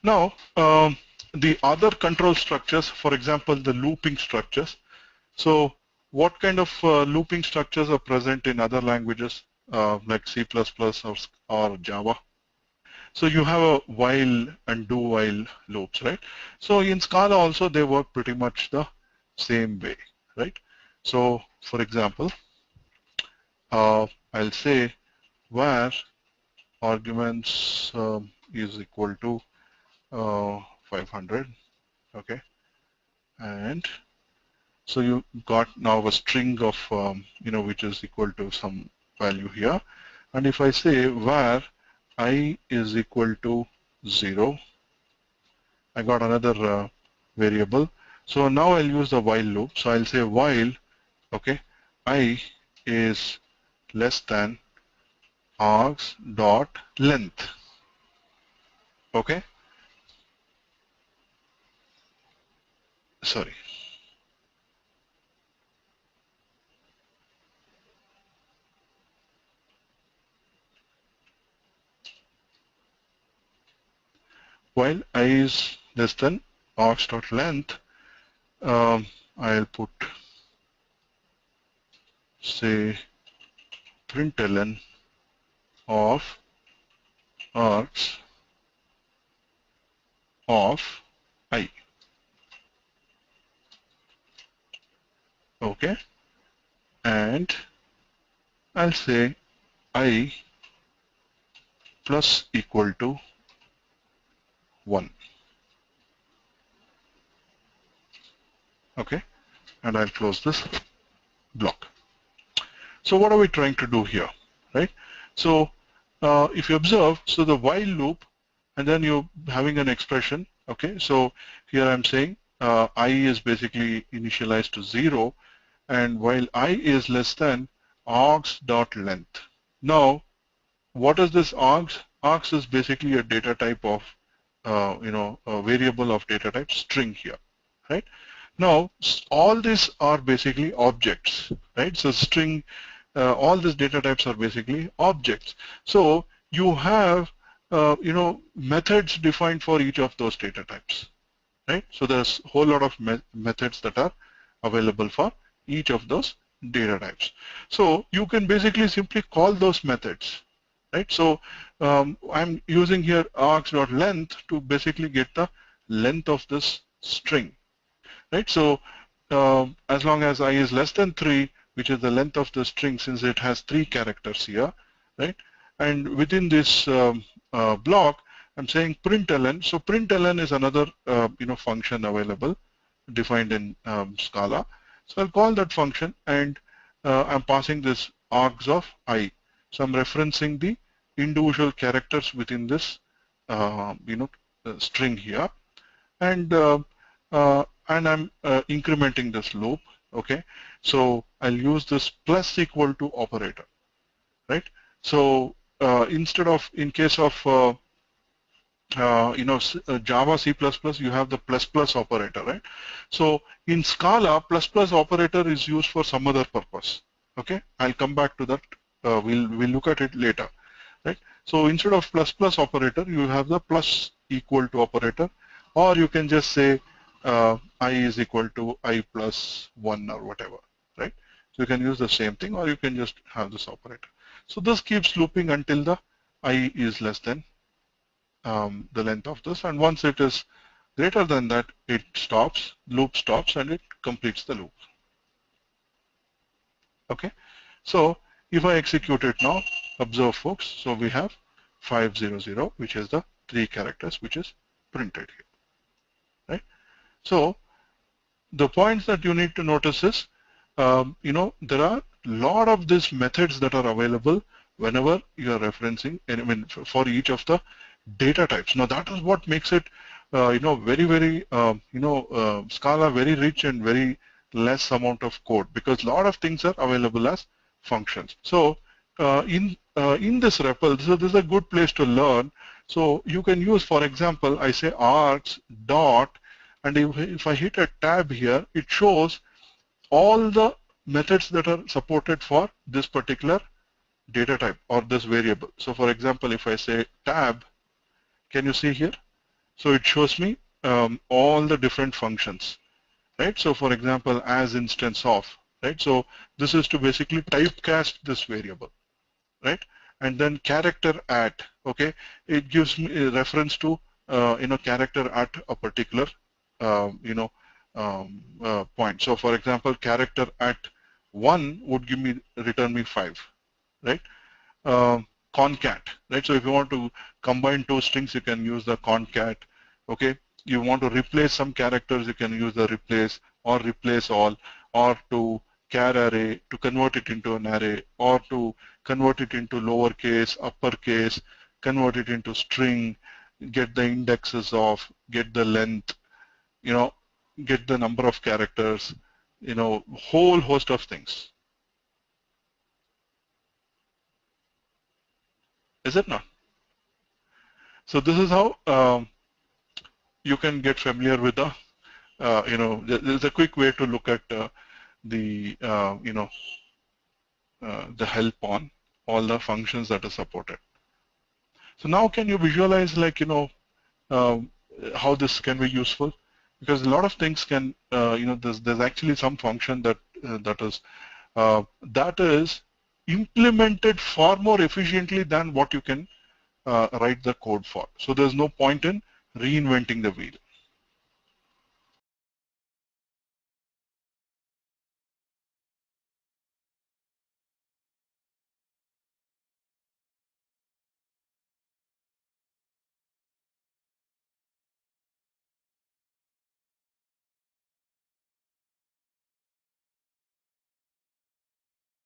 Now, the other control structures, for example, the looping structures. So what kind of looping structures are present in other languages like C++ or Java? So you have a while and do while loops, right? So in Scala also they work pretty much the same way, right? So for example, I'll say where arguments is equal to 500, okay, and so you got now a string of which is equal to some value here, and if I say where I is equal to 0, I got another variable. So now I'll use the while loop. So I'll say while, okay, I is less than args dot length, okay, sorry. While I is less than args dot length, I'll put say println of args of I, okay, and I'll say I plus equal to 1, okay, and I'll close this block. So what are we trying to do here, right? So if you observe, so the while loop, and then you're having an expression, okay? So here I'm saying I is basically initialized to 0, and while I is less than args dot length. Now, what is this args? Args is basically a data type of, a variable of data type string here, right? Now, all these are basically objects, right? So string, all these data types are basically objects. So you have, methods defined for each of those data types, right? So there's a whole lot of methods that are available for each of those data types. So you can basically simply call those methods, right? So I'm using here args.length to basically get the length of this string, right? So as long as I is less than 3, which is the length of the string, since it has 3 characters here, right? And within this block, I'm saying println. So println is another function available, defined in Scala. So I'll call that function, and I'm passing this args of I. So I'm referencing the individual characters within this string here, and I'm incrementing this loop, okay? So I'll use this plus equal to operator, right? So instead of, in case of Java, C++, you have the plus plus operator, right? So in Scala, plus plus operator is used for some other purpose, okay? I'll come back to that. We'll look at it later, right? So instead of plus plus operator, you have the plus equal to operator, or you can just say I is equal to I plus 1 or whatever, right? So you can use the same thing, or you can just have this operator. So this keeps looping until the I is less than the length of this, and once it is greater than that, it stops, loop stops, and it completes the loop. Okay, so if I execute it now, observe folks, so we have 500, which is the 3 characters which is printed here, right? So the points that you need to notice is, there are a lot of these methods that are available whenever you are referencing, I mean, for each of the data types. Now that is what makes it, very, very, Scala very rich and very less amount of code, because a lot of things are available as functions. So in this REPL, so this is a good place to learn. So you can use, for example, I say args dot, and if I hit a tab here, it shows all the methods that are supported for this particular data type or this variable. So for example, if I say tab, can you see here? So it shows me all the different functions, right? So for example, as instance of, right? So this is to basically typecast this variable, right? And then character at, okay? It gives me a reference to, character at a particular, point. So for example, character at 1 would give me, return me 5, right? Concat, right? So if you want to combine two strings, you can use the concat, okay? You want to replace some characters, you can use the replace or replace all, or to char array, to convert it into an array, or to convert it into lowercase, uppercase, convert it into string, get the indexes of, get the length, get the number of characters, whole host of things. Is it not? So this is how you can get familiar with the, there's a quick way to look at the, the help on all the functions that are supported. So now can you visualize, like, how this can be useful? Because a lot of things can, there's actually some function that is implemented far more efficiently than what you can write the code for. So there's no point in reinventing the wheel.